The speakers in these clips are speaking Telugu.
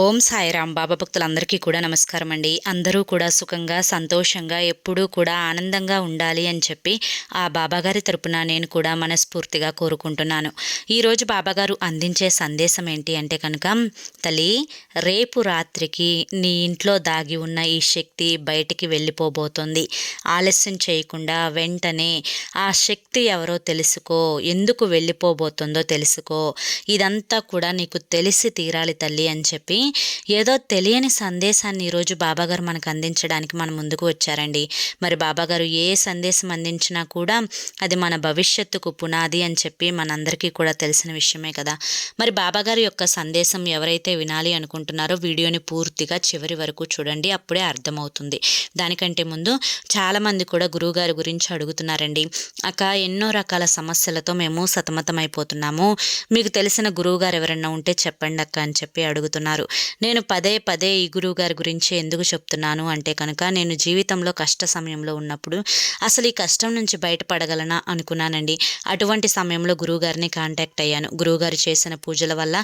ఓం సాయిరాం. బాబా భక్తులందరికీ కూడా నమస్కారం అండి. అందరూ కూడా సుఖంగా సంతోషంగా ఎప్పుడూ కూడా ఆనందంగా ఉండాలి అని చెప్పి ఆ బాబాగారి తరపున నేను కూడా మనస్ఫూర్తిగా కోరుకుంటున్నాను. ఈరోజు బాబాగారు అందించే సందేశం ఏంటి అంటే కనుక, తల్లి, రేపు రాత్రికి నీ ఇంట్లో దాగి ఉన్న ఈ శక్తి బయటికి వెళ్ళిపోబోతోంది. ఆలస్యం చేయకుండా వెంటనే ఆ శక్తి ఎవరో తెలుసుకో, ఎందుకు వెళ్ళిపోబోతుందో తెలుసుకో, ఇదంతా కూడా నీకు తెలిసి తీరాలి తల్లి అని చెప్పి ఏదో తెలియని సందేశాన్ని ఈరోజు బాబాగారు మనకు అందించడానికి మన ముందుకు వచ్చారండి. మరి బాబాగారు ఏ సందేశం అందించినా కూడా అది మన భవిష్యత్తుకు పునాది అని చెప్పి మనందరికీ కూడా తెలిసిన విషయమే కదా. మరి బాబాగారి యొక్క సందేశం ఎవరైతే వినాలి అనుకుంటున్నారో వీడియోని పూర్తిగా చివరి వరకు చూడండి, అప్పుడే అర్థమవుతుంది. దానికంటే ముందు చాలామంది కూడా గురువుగారి గురించి అడుగుతున్నారండి. అక్క, ఎన్నో రకాల సమస్యలతో మేము సతమతమైపోతున్నాము, మీకు తెలిసిన గురువుగారు ఎవరన్నా ఉంటే చెప్పండి అక్క అని చెప్పి అడుగుతున్నారు. నేను పదే పదే ఈ గురువుగారి గురించి ఎందుకు చెప్తున్నాను అంటే కనుక, నేను జీవితంలో కష్ట సమయంలో ఉన్నప్పుడు అసలు ఈ కష్టం నుంచి బయటపడగలనా అనుకున్నానండి. అటువంటి సమయంలో గురువుగారిని కాంటాక్ట్ అయ్యాను. గురువుగారు చేసిన పూజల వల్ల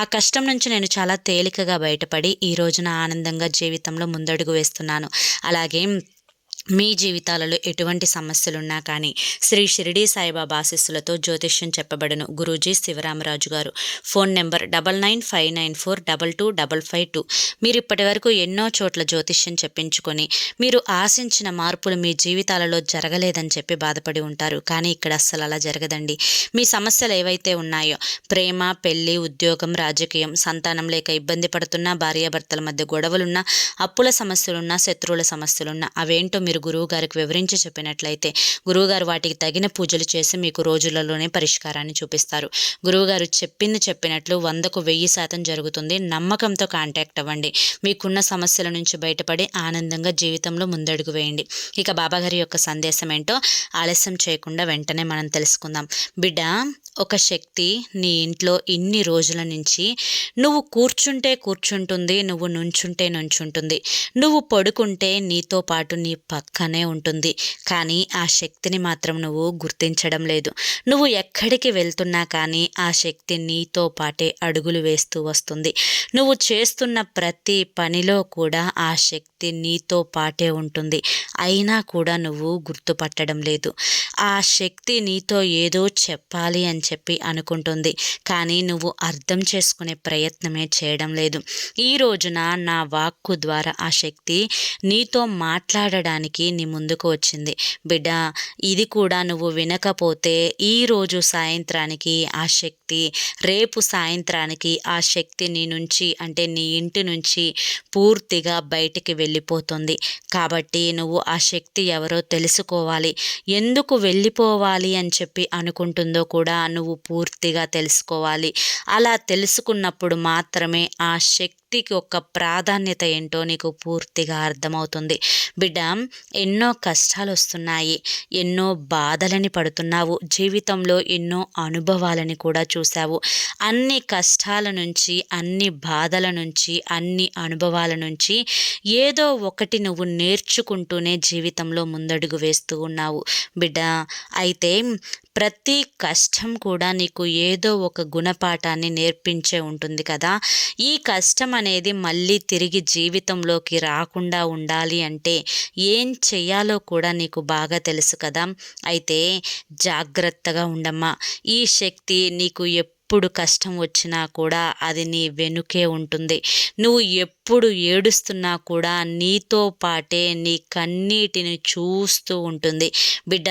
ఆ కష్టం నుంచి నేను చాలా తేలికగా బయటపడి ఈ రోజున ఆనందంగా జీవితంలో ముందడుగు వేస్తున్నాను. అలాగే మీ జీవితాలలో ఎటువంటి సమస్యలున్నా కానీ శ్రీ షిరిడి సాయిబాబా ఆశీస్సులతో జ్యోతిష్యం చెప్పబడను. గురూజీ శివరామరాజు గారు. Phone number 995994225552. మీరు ఇప్పటి వరకు ఎన్నో చోట్ల జ్యోతిష్యం చెప్పించుకొని మీరు ఆశించిన మార్పులు మీ జీవితాలలో జరగలేదని చెప్పి బాధపడి ఉంటారు. కానీ ఇక్కడ అస్సలు అలా జరగదండి. మీ సమస్యలు ఏవైతే ఉన్నాయో, ప్రేమ, పెళ్లి, ఉద్యోగం, రాజకీయం, సంతానం లేక ఇబ్బంది పడుతున్నా, భార్యాభర్తల మధ్య గొడవలున్నా, అప్పుల సమస్యలున్నా, శత్రువుల సమస్యలున్నా, అవేంటో మీరు గురువుగారికి వివరించి చెప్పినట్లయితే గురువుగారు వాటికి తగిన పూజలు చేసి మీకు రోజులలోనే పరిష్కారాన్ని చూపిస్తారు. గురువుగారు చెప్పినట్లు 100కు 1000% జరుగుతుంది. నమ్మకంతో కాంటాక్ట్ అవ్వండి. మీకున్న సమస్యల నుంచి బయటపడి ఆనందంగా జీవితంలో ముందడుగు వేయండి. ఇక బాబాగారి యొక్క సందేశం ఏంటో ఆలస్యం చేయకుండా వెంటనే మనం తెలుసుకుందాం. బిడ్డ, ఒక శక్తి నీ ఇంట్లో ఇన్ని రోజుల నుంచి నువ్వు కూర్చుంటే కూర్చుంటుంది, నువ్వు నుంచుంటే నుంచుంటుంది, నువ్వు పడుకుంటే నీతో పాటు నీ పక్కనే ఉంటుంది. కానీ ఆ శక్తిని మాత్రం నువ్వు గుర్తించడం లేదు. నువ్వు ఎక్కడికి వెళ్తున్నా కానీ ఆ శక్తి నీతో పాటే అడుగులు వేస్తూ వస్తుంది. నువ్వు చేస్తున్న ప్రతి పనిలో కూడా ఆ శక్తి నీతో పాటే ఉంటుంది. అయినా కూడా నువ్వు గుర్తుపట్టడం లేదు. ఆ శక్తి నీతో ఏదో చెప్పాలి అని చెప్పి అనుకుంటుంది, కానీ నువ్వు అర్థం చేసుకునే ప్రయత్నమే చేయడం లేదు. ఈ రోజున నా వాక్కు ద్వారా ఆ శక్తి నీతో మాట్లాడడానికి నీ ముందుకు వచ్చింది. బిడ్డ, ఇది కూడా నువ్వు వినకపోతే ఈరోజు సాయంత్రానికి ఆ శక్తి, రేపు సాయంత్రానికి ఆ శక్తి నీ నుంచి, అంటే నీ ఇంటి నుంచి పూర్తిగా బయటికి వెళ్ళిపోతుంది. కాబట్టి నువ్వు ఆ శక్తి ఎవరో తెలుసుకోవాలి. ఎందుకు వెళ్ళిపోవాలి అని చెప్పి అనుకుంటుందో కూడా నువ్వు పూర్తిగా తెలుసుకోవాలి. అలా తెలుసుకున్నప్పుడు మాత్రమే ఆ శక్తికి ఒక ప్రాధాన్యత ఏంటో నీకు పూర్తిగా అర్థమవుతుంది. బిడ్డ, ఎన్నో కష్టాలు వస్తున్నాయి, ఎన్నో బాధలని పడుతున్నావు, జీవితంలో ఎన్నో అనుభవాలని కూడా చూసావు. అన్ని కష్టాల నుంచి, అన్ని బాధల నుంచి, అన్ని అనుభవాల నుంచి ఏదో ఒకటి నువ్వు నేర్చుకుంటూనే జీవితంలో ముందడుగు వేస్తూ ఉన్నావు. బిడ్డ, అయితే ప్రతి కష్టం కూడా నీకు ఏదో ఒక గుణపాఠాన్ని నేర్పించే ఉంటుంది కదా. ఈ కష్టం అనేది మళ్ళీ తిరిగి జీవితంలోకి రాకుండా ఉండాలి అంటే ఏం చెయ్యాలో కూడా నీకు బాగా తెలుసు కదా. అయితే జాగ్రత్తగా ఉండమ్మా. ఈ శక్తి నీకు ఎప్పుడు కష్టం వచ్చినా కూడా అది నీ వెనుకే ఉంటుంది. నువ్వు ఎప్పుడు ఏడుస్తున్నా కూడా నీతో పాటే నీ కన్నీటిని చూస్తూ ఉంటుంది. బిడ్డ,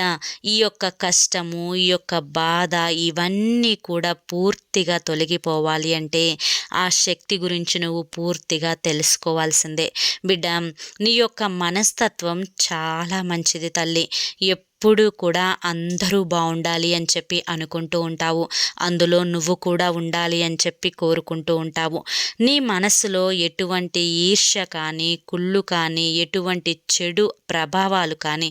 ఈ యొక్క కష్టము, ఈ యొక్క బాధ, ఇవన్నీ కూడా పూర్తిగా తొలగిపోవాలి అంటే ఆ శక్తి గురించి నువ్వు పూర్తిగా తెలుసుకోవాల్సిందే. బిడ్డ, నీ యొక్క మనస్తత్వం చాలా మంచిది తల్లి. ఎప్పుడు కూడా అందరూ బాగుండాలి అని చెప్పి అనుకుంటూ ఉంటావు. అందులో నువ్వు కూడా ఉండాలి అని చెప్పి కోరుకుంటూ ఉంటావు. నీ మనసులో ఎటువంటి ఈర్ష్య కానీ, కుళ్ళు కానీ, ఎటువంటి చెడు ప్రభావాలు కానీ,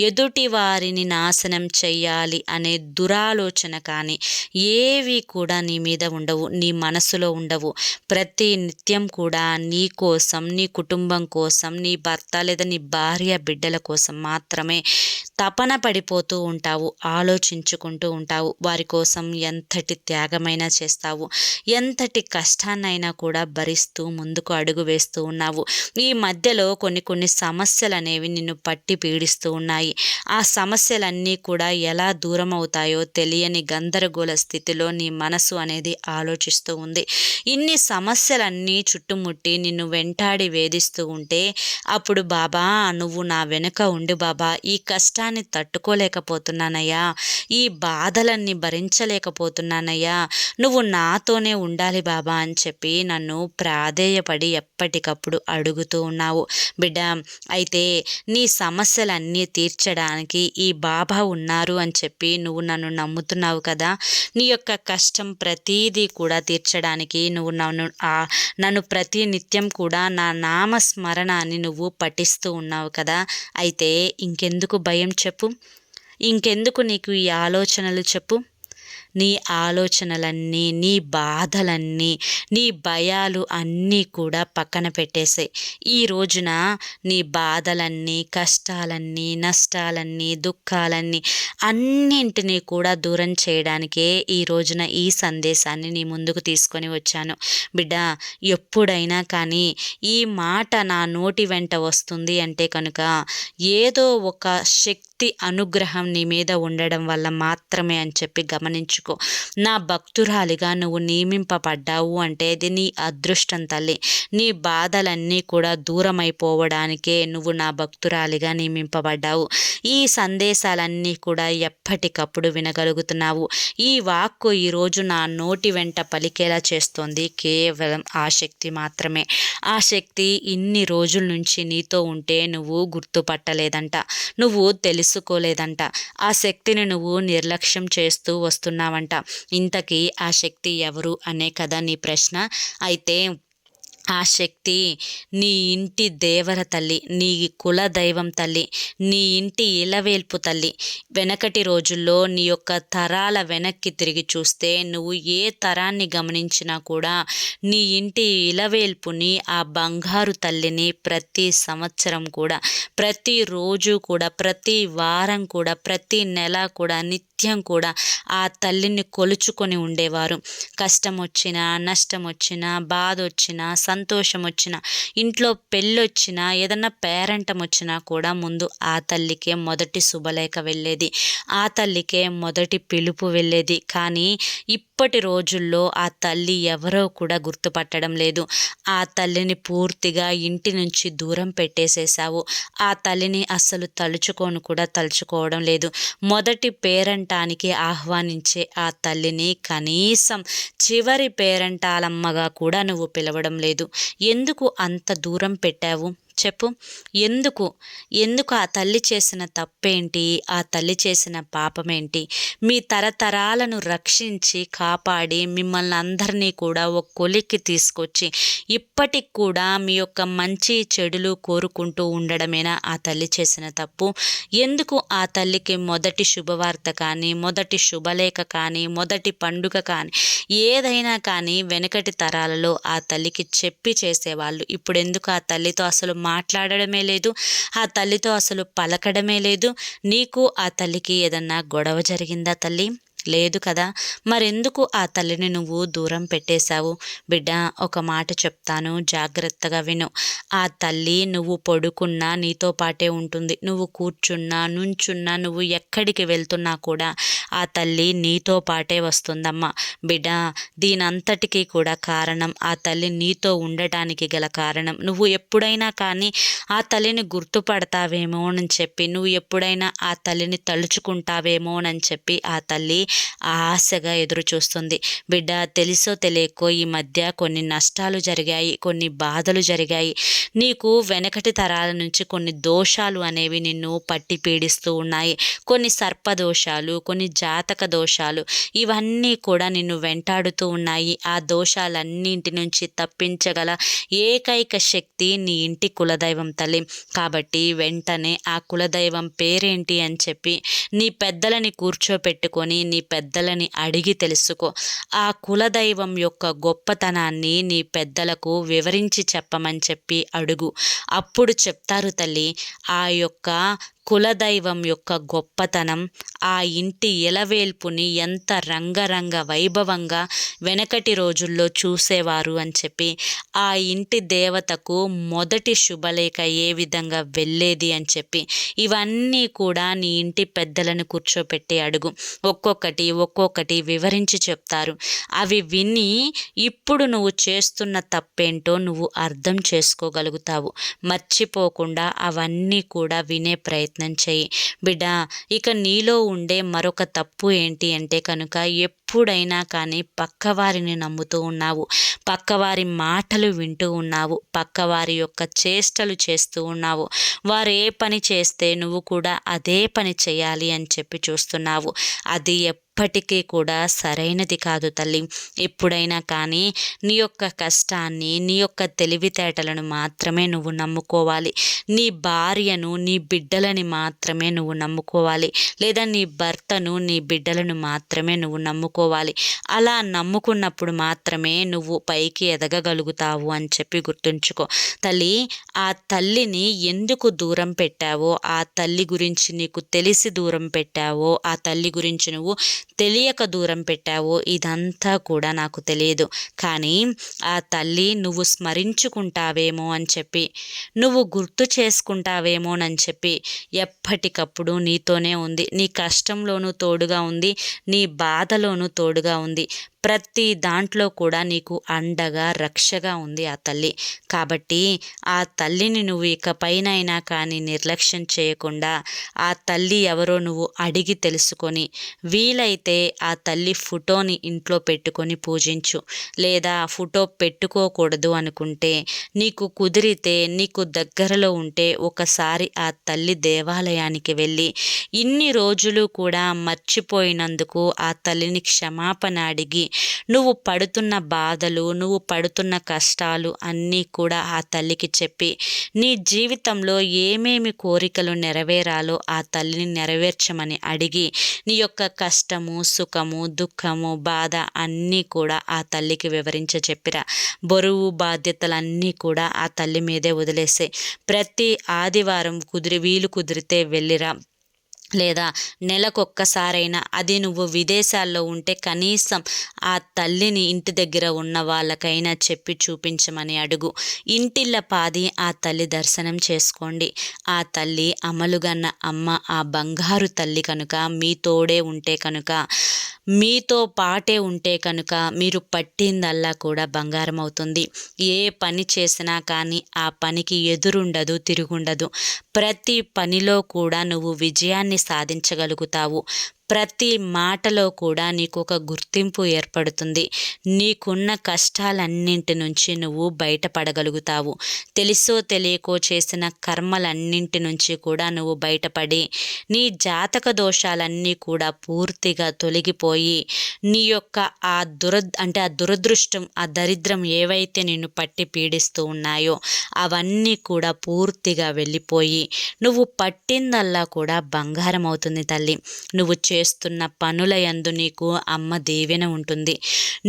ఎదుటి వారిని నాశనం చెయ్యాలి అనే దురాలోచన కానీ ఏవి కూడా నీ మీద ఉండవు, నీ మనసులో ఉండవు. ప్రతి నిత్యం కూడా నీ కోసం, నీ కుటుంబం కోసం, నీ భర్త లేదా నీ భార్య బిడ్డల కోసం మాత్రమే తపన పడిపోతూ ఉంటావు, ఆలోచించుకుంటూ ఉంటావు. వారి కోసం ఎంతటి త్యాగమైనా చేస్తావు, ఎంతటి కష్టాన్నైనా కూడా భరిస్తూ ముందుకు అడుగు వేస్తూ ఉన్నావు. ఈ మధ్యలో కొన్ని సమస్యలనేవి నిన్ను పట్టి పీడిస్తూ ఉన్నాయి. ఆ సమస్యలన్నీ కూడా ఎలా దూరం అవుతాయో తెలియని గందరగోళ స్థితిలో నీ మనసు అనేది ఆలోచిస్తూ ఉంది. ఇన్ని సమస్యలన్నీ చుట్టుముట్టి నిన్ను వెంటాడి వేధిస్తూ ఉంటే అప్పుడు బాబా, నువ్వు నా వెనుక ఉండు బాబా, ఈ కష్టాన్ని తట్టుకోలేకపోతున్నానయ్యా, ఈ బాధలన్నీ భరించలేకపోతున్నానయ్యా, నువ్వు నాతోనే ఉండాలి బాబా అని చెప్పి నన్ను ప్రాధేయపడి ఎప్పటికప్పుడు అడుగుతూ ఉన్నావు. బిడ్డ, అయితే నీ సమస్యలన్నీ తీర్చడానికి ఈ బాబా ఉన్నారు అని చెప్పి నువ్వు నన్ను నమ్ముతున్నావు కదా. నీ యొక్క కష్టం ప్రతీదీ కూడా తీర్చడానికి నువ్వు నన్ను ప్రతి నిత్యం కూడా నా నామస్మరణాన్ని నువ్వు పఠిస్తూ ఉన్నావు కదా. అయితే ఇంకెందుకు భయం చెప్పు, ఇంకెందుకు నీకు ఈ ఆలోచనలు చెప్పు. నీ ఆలోచనలన్నీ, నీ బాధలన్నీ, నీ భయాలు అన్నీ కూడా పక్కన పెట్టేసాయి. ఈ రోజున నీ బాధలన్నీ, కష్టాలన్నీ, నష్టాలన్నీ, దుఃఖాలన్నీ అన్నింటినీ కూడా దూరం చేయడానికే ఈ రోజున ఈ సందేశాన్ని నీ ముందుకు తీసుకొని వచ్చాను. బిడ్డ, ఎప్పుడైనా కానీ ఈ మాట నా నోటి వెంట వస్తుంది అంటే కనుక ఏదో ఒక శక్తి అనుగ్రహం నీ మీద ఉండడం వల్ల మాత్రమే అని చెప్పి గమనించుకో. నా భక్తురాలిగా నువ్వు నియమింపబడ్డావు అంటే ఇది నీ అదృష్టం తల్లి. నీ బాధలన్నీ కూడా దూరమైపోవడానికే నువ్వు నా భక్తురాలిగా నియమింపబడ్డావు. ఈ సందేశాలన్నీ కూడా ఎప్పటికప్పుడు వినగలుగుతున్నావు. ఈ వాక్కు ఈరోజు నా నోటి వెంట పలికేలా చేస్తోంది కేవలం ఆ శక్తి మాత్రమే. ఆ శక్తి ఇన్ని రోజుల నుంచి నీతో ఉంటే నువ్వు గుర్తుపట్టలేదంట, నువ్వు తెలుసుకోలేదంట. ఆ శక్తిని నువ్వు నిర్లక్ష్యం చేస్తూ వస్తున్నావంట. ఇంతకీ ఆ శక్తి ఎవరు అనే కదా నీ ప్రశ్న. అయితే ఆ శక్తి నీ ఇంటి దేవర తల్లి, నీ కుల దైవం తల్లి, నీ ఇంటి ఇలవేల్పు తల్లి. వెనకటి రోజుల్లో నీ యొక్క తరాల వెనక్కి తిరిగి చూస్తే నువ్వు ఏ తరాన్ని గమనించినా కూడా నీ ఇంటి ఇలవేల్పుని, ఆ బంగారు తల్లిని ప్రతి సంవత్సరం కూడా, ప్రతిరోజు కూడా, ప్రతి వారం కూడా, ప్రతి నెల కూడా, నిత్యం కూడా ఆ తల్లిని కొలుచుకొని ఉండేవారు. కష్టం వచ్చినా, నష్టం వచ్చినా, బాధ వచ్చినా, సంతోషం వచ్చినా, ఇంట్లో పెళ్ళొచ్చినా, ఏదన్నా పేరంటం వచ్చినా కూడా ముందు ఆ తల్లికే మొదటి శుభలేఖ వెళ్ళేది, ఆ తల్లికే మొదటి పిలుపు వెళ్ళేది. కానీ ఇప్పటి రోజుల్లో ఆ తల్లి ఎవరో కూడా గుర్తుపట్టడం లేదు. ఆ తల్లిని పూర్తిగా ఇంటి నుంచి దూరం పెట్టేసేసావు. ఆ తల్లిని అస్సలు తలుచుకోవడం లేదు. మొదటి పేరంటానికి ఆహ్వానించే ఆ తల్లిని కనీసం చివరి పేరంటాలమ్మగా కూడా నువ్వు పిలవడం లేదు. ఎందుకు అంత దూరం పెట్టావు చెప్పు. ఎందుకు ఆ తల్లి చేసిన తప్పేంటి, ఆ తల్లి చేసిన పాపమేంటి? మీ తరతరాలను రక్షించి కాపాడి మిమ్మల్ని అందరినీ కూడా ఒక కొలిక్కి తీసుకొచ్చి ఇప్పటికి కూడా మీ యొక్క మంచి చెడులు కోరుకుంటూ ఉండడమేనా ఆ తల్లి చేసిన తప్పు? ఎందుకు ఆ తల్లికి మొదటి శుభవార్త కానీ, మొదటి శుభలేఖ కానీ, మొదటి పండుగ కానీ, ఏదైనా కానీ వెనకటి తరాలలో ఆ తల్లికి చెప్పి చేసేవాళ్ళు. ఇప్పుడు ఎందుకు ఆ తల్లితో అసలు మాట్లాడడమే లేదు, ఆ తల్లితో అసలు పలకడమే లేదు? నీకు ఆ తల్లికి ఏదన్నా గొడవ జరిగిందా తల్లి? లేదు కదా. మరెందుకు ఆ తల్లిని నువ్వు దూరం పెట్టేశావు? బిడ్డ, ఒక మాట చెప్తాను, జాగ్రత్తగా విను. ఆ తల్లి నువ్వు పడుకున్నా నీతో పాటే ఉంటుంది. నువ్వు కూర్చున్నా, నుంచున్నా, నువ్వు ఎక్కడికి వెళ్తున్నా కూడా ఆ తల్లి నీతో పాటే వస్తుందమ్మా. బిడ్డ, దీనంతటికీ కూడా కారణం, ఆ తల్లి నీతో ఉండటానికి గల కారణం, నువ్వు ఎప్పుడైనా కానీ ఆ తల్లిని గుర్తుపడతావేమోనని చెప్పి, నువ్వు ఎప్పుడైనా ఆ తల్లిని తలుచుకుంటావేమోనని చెప్పి ఆ తల్లి ఆశగా ఎదురు చూస్తుంది. బిడ్డ, తెలుసో తెలియకో ఈ మధ్య కొన్ని నష్టాలు జరిగాయి, కొన్ని బాధలు జరిగాయి. నీకు వెనకటి తరాల నుంచి కొన్ని దోషాలు అనేవి నిన్ను పట్టి పీడిస్తూ ఉన్నాయి. కొన్ని సర్పదోషాలు, కొన్ని జాతక దోషాలు, ఇవన్నీ కూడా నిన్ను వెంటాడుతూ ఉన్నాయి. ఆ దోషాలన్నింటి నుంచి తప్పించగల ఏకైక శక్తి నీ ఇంటి కులదైవం తల్లి. కాబట్టి వెంటనే ఆ కులదైవం పేరేంటి అని చెప్పి నీ పెద్దలని కూర్చోపెట్టుకొని నీ పెద్దలని అడిగి తెలుసుకో. ఆ కులదైవం యొక్క గొప్పతనాన్ని నీ పెద్దలకు వివరించి చెప్పమని చెప్పి అడుగు. అప్పుడు చెప్తారు తల్లి. ఆ యొక్క కులదైవం యొక్క గొప్పతనం, ఆ ఇంటి ఎలవేల్పుని ఎంత రంగరంగ వైభవంగా వెనకటి రోజుల్లో చూసేవారు అని చెప్పి, ఆ ఇంటి దేవతకు మొదటి శుభలేఖ ఏ విధంగా వెళ్ళేది అని చెప్పి, ఇవన్నీ కూడా నీ ఇంటి పెద్దలను కూర్చోపెట్టి అడుగు. ఒక్కొక్కటి వివరించి చెప్తారు. అవి విని ఇప్పుడు నువ్వు చేస్తున్న తప్పేంటో నువ్వు అర్థం చేసుకోగలుగుతావు. మర్చిపోకుండా అవన్నీ కూడా వినే ప్రయత్నం చేయి బిడ్డ. ఇక నీలో ఉండే మరొక తప్పు ఏంటి అంటే కనుక, ఎప్పుడైనా కానీ పక్కవారిని నమ్ముతూ ఉన్నావు, పక్కవారి మాటలు వింటూ ఉన్నావు, పక్కవారి యొక్క చేష్టలు చేస్తూ ఉన్నావు. వారు ఏ పని చేస్తే నువ్వు కూడా అదే పని చేయాలి అని చెప్పి చూస్తున్నావు. అది ఎప్పటికీ కూడా సరైనది కాదు తల్లి. ఎప్పుడైనా కానీ నీ యొక్క కష్టాన్ని, నీ యొక్క తెలివితేటలను మాత్రమే నువ్వు నమ్ముకోవాలి. నీ భార్యను, నీ బిడ్డలని మాత్రమే నువ్వు నమ్ముకోవాలి. లేదా నీ భర్తను, నీ బిడ్డలను మాత్రమే నువ్వు నమ్ముకోవాలి. అలా నమ్ముకున్నప్పుడు మాత్రమే నువ్వు పైకి ఎదగగలుగుతావు అని చెప్పి గుర్తుంచుకో తల్లి. ఆ తల్లిని ఎందుకు దూరం పెట్టావో, ఆ తల్లి గురించి నీకు తెలిసి దూరం పెట్టావో, ఆ తల్లి గురించి నువ్వు తెలియక దూరం పెట్టావో, ఇదంతా కూడా నాకు తెలియదు. కానీ ఆ తల్లి నువ్వు స్మరించుకుంటావేమో అని చెప్పి, నువ్వు గుర్తు చేసుకుంటావేమోనని చెప్పి ఎప్పటికప్పుడు నీతోనే ఉంది. నీ కష్టంలోనూ తోడుగా ఉంది, నీ బాధలోనూ తోడుగా ఉంది. ప్రతి దాంట్లో కూడా నీకు అండగా, రక్షగా ఉంది ఆ తల్లి. కాబట్టి ఆ తల్లిని నువ్వు ఇకపైనైనా కానీ నిర్లక్ష్యం చేయకుండా, ఆ తల్లి ఎవరో నువ్వు అడిగి తెలుసుకొని, వీలైతే ఆ తల్లి ఫోటోని ఇంట్లో పెట్టుకొని పూజించు. లేదా ఫోటో పెట్టుకోకూడదు అనుకుంటే, నీకు కుదిరితే, నీకు దగ్గరలో ఉంటే ఒకసారి ఆ తల్లి దేవాలయానికి వెళ్ళి ఇన్ని రోజులు కూడా మర్చిపోయినందుకు ఆ తల్లిని క్షమాపణ అడిగి, నువ్వు పడుతున్న బాధలు, నువ్వు పడుతున్న కష్టాలు అన్నీ కూడా ఆ తల్లికి చెప్పి, నీ జీవితంలో ఏమేమి కోరికలు నెరవేరాలో ఆ తల్లిని నెరవేర్చమని అడిగి, నీ యొక్క కష్టము, సుఖము, దుఃఖము, బాధ అన్నీ కూడా ఆ తల్లికి వివరించ చెప్పిరా. బరువు బాధ్యతలన్నీ కూడా ఆ తల్లి మీదే వదిలేసే. ప్రతి ఆదివారం వీలు కుదిరితే వెళ్ళిరా. లేదా నెలకొక్కసారైనా, అది నువ్వు విదేశాల్లో ఉంటే కనీసం ఆ తల్లిని ఇంటి దగ్గర ఉన్న వాళ్ళకైనా చెప్పి చూపించమని అడుగు. ఇంటిళ్ళ పాది ఆ తల్లి దర్శనం చేసుకోండి. ఆ తల్లి అమలుగన్న అమ్మ, ఆ బంగారు తల్లి కనుక, మీ తోడే ఉంటే కనుక, మీతో పాటే ఉంటే కనుక మీరు పట్టిందల్లా కూడా బంగారం అవుతుంది. ఏ పని చేసినా కానీ ఆ పనికి ఎదురుండదు, తిరుగుండదు. ప్రతి పనిలో కూడా నువ్వు విజయాన్ని సాధించగలుగుతావు. ప్రతి మాటలో కూడా నీకు ఒక గుర్తింపు ఏర్పడుతుంది. నీకున్న కష్టాలన్నింటి నుంచి నువ్వు బయటపడగలుగుతావు. తెలుసో తెలియకో చేసిన కర్మలన్నింటి నుంచి కూడా నువ్వు బయటపడి, నీ జాతక దోషాలన్నీ కూడా పూర్తిగా తొలగిపోయి, నీ యొక్క ఆ దురదృష్టం, ఆ దరిద్రం ఏవైతే నిన్ను పట్టి పీడిస్తూ ఉన్నాయో అవన్నీ కూడా పూర్తిగా వెళ్ళిపోయి, నువ్వు పట్టిందల్లా కూడా బంగారం అవుతుంది తల్లి. నువ్వు చేస్తున్న పనుల యందు నీకు అమ్మ దీవెన ఉంటుంది.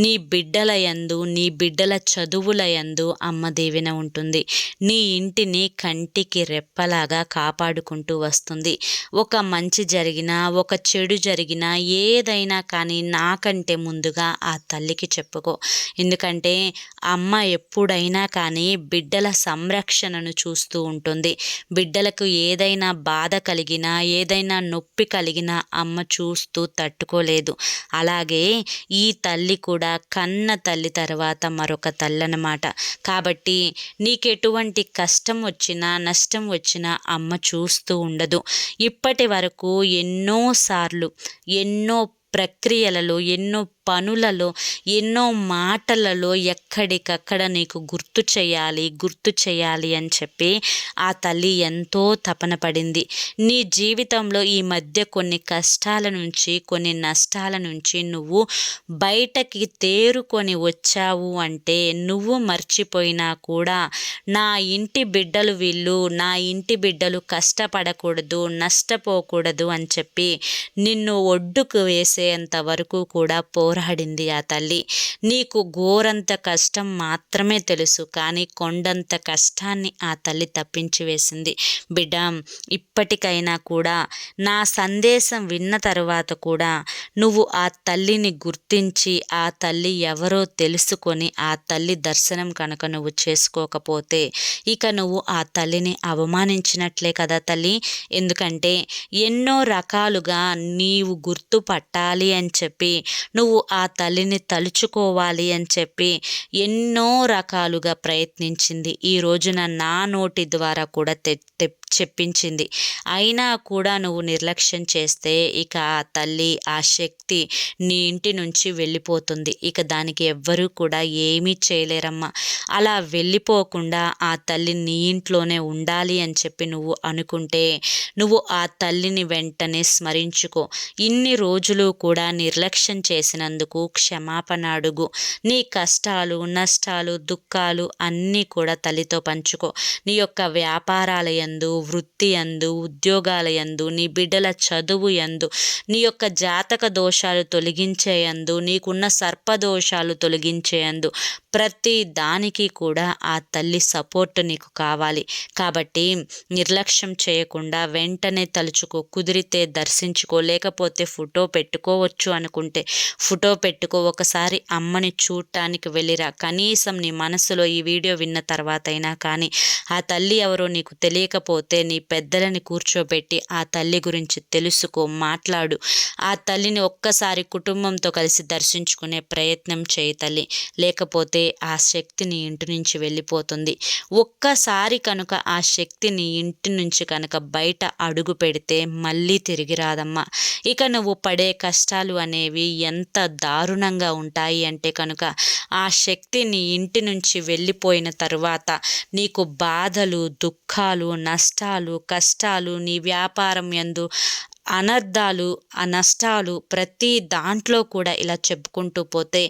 నీ బిడ్డల యందు, నీ బిడ్డల చదువుల యందు అమ్మ దీవెన ఉంటుంది. నీ ఇంటిని కంటికి రెప్పలాగా కాపాడుకుంటూ వస్తుంది. ఒక మంచి జరిగినా, ఒక చెడు జరిగినా, ఏదైనా కానీ నాకంటే ముందుగా ఆ తల్లికి చెప్పుకో. ఎందుకంటే అమ్మ ఎప్పుడైనా కానీ బిడ్డల సంరక్షణను చూస్తూ ఉంటుంది. బిడ్డలకు ఏదైనా బాధ కలిగినా, ఏదైనా నొప్పి కలిగినా అమ్మ చూస్తూ తట్టుకోలేదు. అలాగే ఈ తల్లి కూడా కన్న తల్లి తర్వాత మరొక తల్లి అన్నమాట. కాబట్టి నీకెటువంటి కష్టం వచ్చినా, నష్టం వచ్చినా అమ్మ చూస్తూ ఉండదు. ఇప్పటి వరకు ఎన్నోసార్లు, ఎన్నో ప్రక్రియలలో, ఎన్నో పనులలో, ఎన్నో మాటలలో ఎక్కడికక్కడ నీకు గుర్తు చేయాలి అని చెప్పి ఆ తల్లి ఎంతో తపన పడింది. నీ జీవితంలో ఈ మధ్య కొన్ని కష్టాల నుంచి, కొన్ని నష్టాల నుంచి నువ్వు బయటకి తేరుకొని వచ్చావు అంటే, నువ్వు మర్చిపోయినా కూడా నా ఇంటి బిడ్డలు వీళ్ళు, నా ఇంటి బిడ్డలు కష్టపడకూడదు, నష్టపోకూడదు అని చెప్పి నిన్ను ఒడ్డుకు వేసేంత వరకు కూడా పోరాడింది ఆ తల్లి. నీకు గోరంత కష్టం మాత్రమే తెలుసు, కానీ కొండంత కష్టాన్ని ఆ తల్లి తప్పించి వేసింది. బిడ్డ, ఇప్పటికైనా కూడా నా సందేశం విన్న తరువాత కూడా నువ్వు ఆ తల్లిని గుర్తించి ఆ తల్లి ఎవరో తెలుసుకొని ఆ తల్లి దర్శనం కనుక నువ్వు చేసుకోకపోతే ఇక నువ్వు ఆ తల్లిని అవమానించినట్లే కదా తల్లి. ఎందుకంటే ఎన్నో రకాలుగా నీవు గుర్తుపట్టాలి అని చెప్పి, నువ్వు ఆ తల్లిని తలుచుకోవాలి అని చెప్పి ఎన్నో రకాలుగా ప్రయత్నించింది. ఈ రోజున నా నోటి ద్వారా కూడా చెప్పించింది. అయినా కూడా నువ్వు నిర్లక్ష్యం చేస్తే ఇక ఆ తల్లి, ఆ శక్తి నీ ఇంటి నుంచి వెళ్ళిపోతుంది. ఇక దానికి ఎవ్వరూ కూడా ఏమీ చేయలేరమ్మా. అలా వెళ్ళిపోకుండా ఆ తల్లి నీ ఇంట్లోనే ఉండాలి అని చెప్పి నువ్వు అనుకుంటే నువ్వు ఆ తల్లిని వెంటనే స్మరించుకో. ఇన్ని రోజులు కూడా నిర్లక్ష్యం చేసినందుకు క్షమాపణ అడుగు. నీ కష్టాలు, నష్టాలు, దుఃఖాలు అన్నీ కూడా తల్లితో పంచుకో. నీ యొక్క వ్యాపారాల యందు, వృత్తి యందు, ఉద్యోగాల యందు, నీ బిడ్డల చదువు యందు, నీ యొక్క జాతక దోషాలు తొలగించేయందు, నీకున్న సర్పదోషాలు తొలగించేయందు, ప్రతి దానికి కూడా ఆ తల్లి సపోర్ట్ నీకు కావాలి. కాబట్టి నిర్లక్ష్యం చేయకుండా వెంటనే తలుచుకో. కుదిరితే దర్శించుకో, లేకపోతే ఫోటో పెట్టుకోవచ్చు అనుకుంటే ఫోటో పెట్టుకో. ఒకసారి అమ్మని చూడటానికి వెళ్ళిరా. కనీసం నీ మనసులో ఈ వీడియో విన్న తర్వాత అయినా కానీ ఆ తల్లి ఎవరో నీకు తెలియకపోతే నీ పెద్దలని కూర్చోబెట్టి ఆ తల్లి గురించి తెలుసుకో, మాట్లాడు. ఆ తల్లిని ఒక్కసారి కుటుంబంతో కలిసి దర్శించుకునే ప్రయత్నం చేయి తల్లి. లేకపోతే ఆ శక్తి నీ ఇంటి నుంచి వెళ్ళిపోతుంది. ఒక్కసారి కనుక ఆ శక్తి నీ ఇంటి నుంచి కనుక బయట అడుగు పెడితే మళ్ళీ తిరిగి రాదమ్మా. ఇక నువ్వు పడే కష్టాలు అనేవి ఎంత దారుణంగా ఉంటాయి అంటే కనుక ఆ శక్తి నీ ఇంటి నుంచి వెళ్ళిపోయిన తరువాత నీకు బాధలు, దుఃఖాలు, నష్టాలు, కష్టాలు, నీ వ్యాపారం యందు అనర్థాలు, ఆ నష్టాలు, ప్రతి దాంట్లో కూడా ఇలా చెప్పుకుంటూ పోతే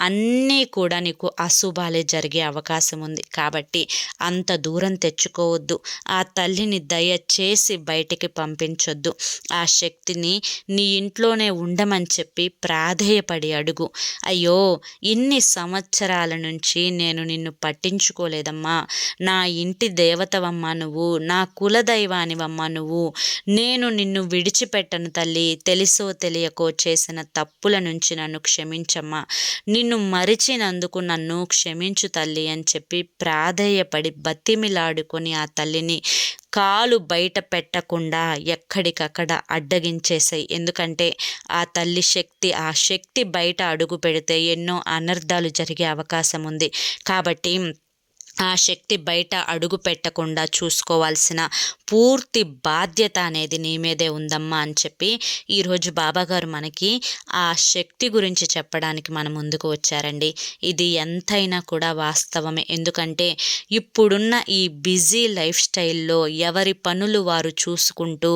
అన్నీ కూడా నీకు అశుభాలే జరిగే అవకాశం ఉంది. కాబట్టి అంత దూరం తెచ్చుకోవద్దు. ఆ తల్లిని దయచేసి బయటికి పంపించొద్దు. ఆ శక్తిని నీ ఇంట్లోనే ఉండమని చెప్పి ప్రాధేయపడి అడుగు. అయ్యో, ఇన్ని సంవత్సరాల నుంచి నేను నిన్ను పట్టించుకోలేదమ్మా. నా ఇంటి దేవతవమ్మా నువ్వు, నా కులదైవానివమ్మా నువ్వు. నేను నిన్ను విడిచిపెట్టను తల్లి. తెలుసో తెలియకో చేసిన తప్పుల నుంచి నన్ను క్షమించమ్మా. నిన్ను మరిచినందుకు నన్ను క్షమించు తల్లి అని చెప్పి ప్రాధేయపడి బతిమిలాడుకొని ఆ తల్లిని కాలు బయట పెట్టకుండా ఎక్కడికక్కడ అడ్డగించేసాయి. ఎందుకంటే ఆ తల్లి శక్తి, ఆ శక్తి బయట అడుగు పెడితే ఎన్నో అనర్థాలు జరిగే అవకాశం ఉంది. కాబట్టి ఆ శక్తి బయట అడుగు పెట్టకుండా చూసుకోవాల్సిన పూర్తి బాధ్యత అనేది నీ మీదే ఉందమ్మా అని చెప్పి ఈరోజు బాబాగారు మనకి ఆ శక్తి గురించి చెప్పడానికి మన ముందుకు వచ్చారండి. ఇది ఎంతైనా కూడా వాస్తవమే. ఎందుకంటే ఇప్పుడున్న ఈ బిజీ లైఫ్ స్టైల్లో ఎవరి పనులు వారు చూసుకుంటూ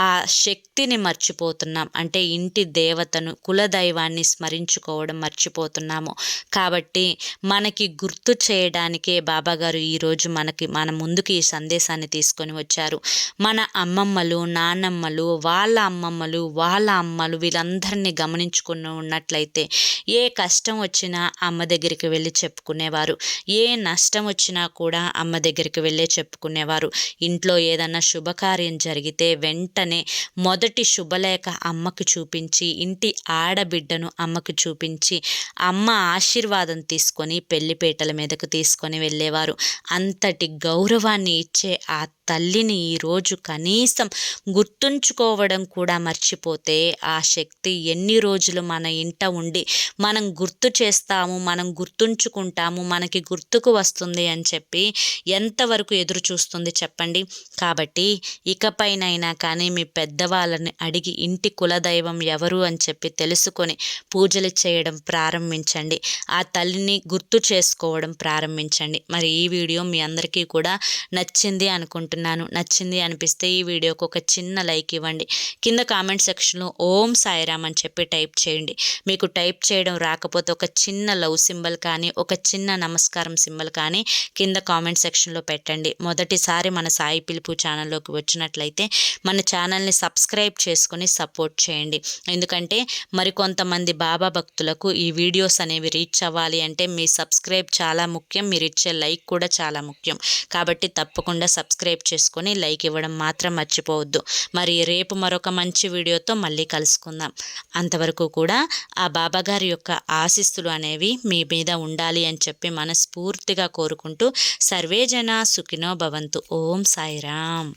ఆ శక్తిని మర్చిపోతున్నాం. అంటే ఇంటి దేవతను, కులదైవాన్ని స్మరించుకోవడం మర్చిపోతున్నాము. కాబట్టి మనకి గుర్తు చేయడానికే బాబాగారు ఈరోజు మన ముందుకు ఈ సందేశాన్ని తీసుకొని వచ్చారు. మన అమ్మమ్మలు, నాన్నమ్మలు, వాళ్ళ అమ్మమ్మలు, వాళ్ళ అమ్మలు వీళ్ళందరినీ గమనించుకుని ఉన్నట్లయితే ఏ కష్టం వచ్చినా అమ్మ దగ్గరికి వెళ్ళి చెప్పుకునేవారు. ఏ నష్టం వచ్చినా కూడా అమ్మ దగ్గరికి వెళ్ళే చెప్పుకునేవారు. ఇంట్లో ఏదన్నా శుభకార్యం జరిగితే వెంటనే మొదటి శుభలేఖ అమ్మకు చూపించి, ఇంటి ఆడబిడ్డను అమ్మకు చూపించి అమ్మ ఆశీర్వాదం తీసుకొని పెళ్లిపేటల మీదకు తీసుకొని వెళ్ళేవారు. అంతటి గౌరవాన్ని ఇచ్చే ఆ తల్లిని ఈరోజు కనీసం గుర్తుంచుకోవడం కూడా మర్చిపోతే ఆ శక్తి ఎన్ని రోజులు మన ఇంట ఉండి మనం గుర్తు చేస్తాము, మనం గుర్తుంచుకుంటాము, మనకి గుర్తుకు వస్తుంది అని చెప్పి ఎంతవరకు ఎదురు చూస్తుంది చెప్పండి. కాబట్టి ఇకపైనైనా కానీ మీ పెద్దవాళ్ళని అడిగి ఇంటి కులదైవం ఎవరు అని చెప్పి తెలుసుకొని పూజలు చేయడం ప్రారంభించండి. ఆ తల్లిని గుర్తు చేసుకోవడం ప్రారంభించండి. మరి ఈ వీడియో మీ అందరికీ కూడా నచ్చింది అనుకుంటున్నాను. అనుకుంటున్నాను. నచ్చింది అనిపిస్తే ఈ వీడియోకి ఒక చిన్న లైక్ ఇవ్వండి. కింద కామెంట్ సెక్షన్లో ఓం సాయిరామ్ అని చెప్పి టైప్ చేయండి. మీకు టైప్ చేయడం రాకపోతే ఒక చిన్న లవ్ సింబల్ కానీ, ఒక చిన్న నమస్కారం సింబల్ కానీ కింద కామెంట్ సెక్షన్లో పెట్టండి. మొదటిసారి మన సాయి పిలుపు ఛానల్లోకి వచ్చినట్లయితే మన ఛానల్ని సబ్స్క్రైబ్ చేసుకొని సపోర్ట్ చేయండి. ఎందుకంటే మరికొంతమంది బాబా భక్తులకు ఈ వీడియోస్ అనేవి రీచ్ అవ్వాలి అంటే మీ సబ్స్క్రైబ్ చాలా ముఖ్యం. మీరు ఇచ్చే లైక్ కూడా చాలా ముఖ్యం. కాబట్టి తప్పకుండా సబ్స్క్రైబ్ చేసుకొని లైక్ ఇవ్వడం మాత్రం మర్చిపోవద్దు. మరి రేపు మరొక మంచి వీడియోతో మళ్ళీ కలుసుకుందాం. అంతవరకు కూడా ఆ బాబాగారి యొక్క ఆశీస్సులు అనేవి మీ మీద ఉండాలి అని చెప్పి మనస్ఫూర్తిగా కోరుకుంటూ సర్వే జన సుఖినో భవంతు. ఓం సాయిరామ్.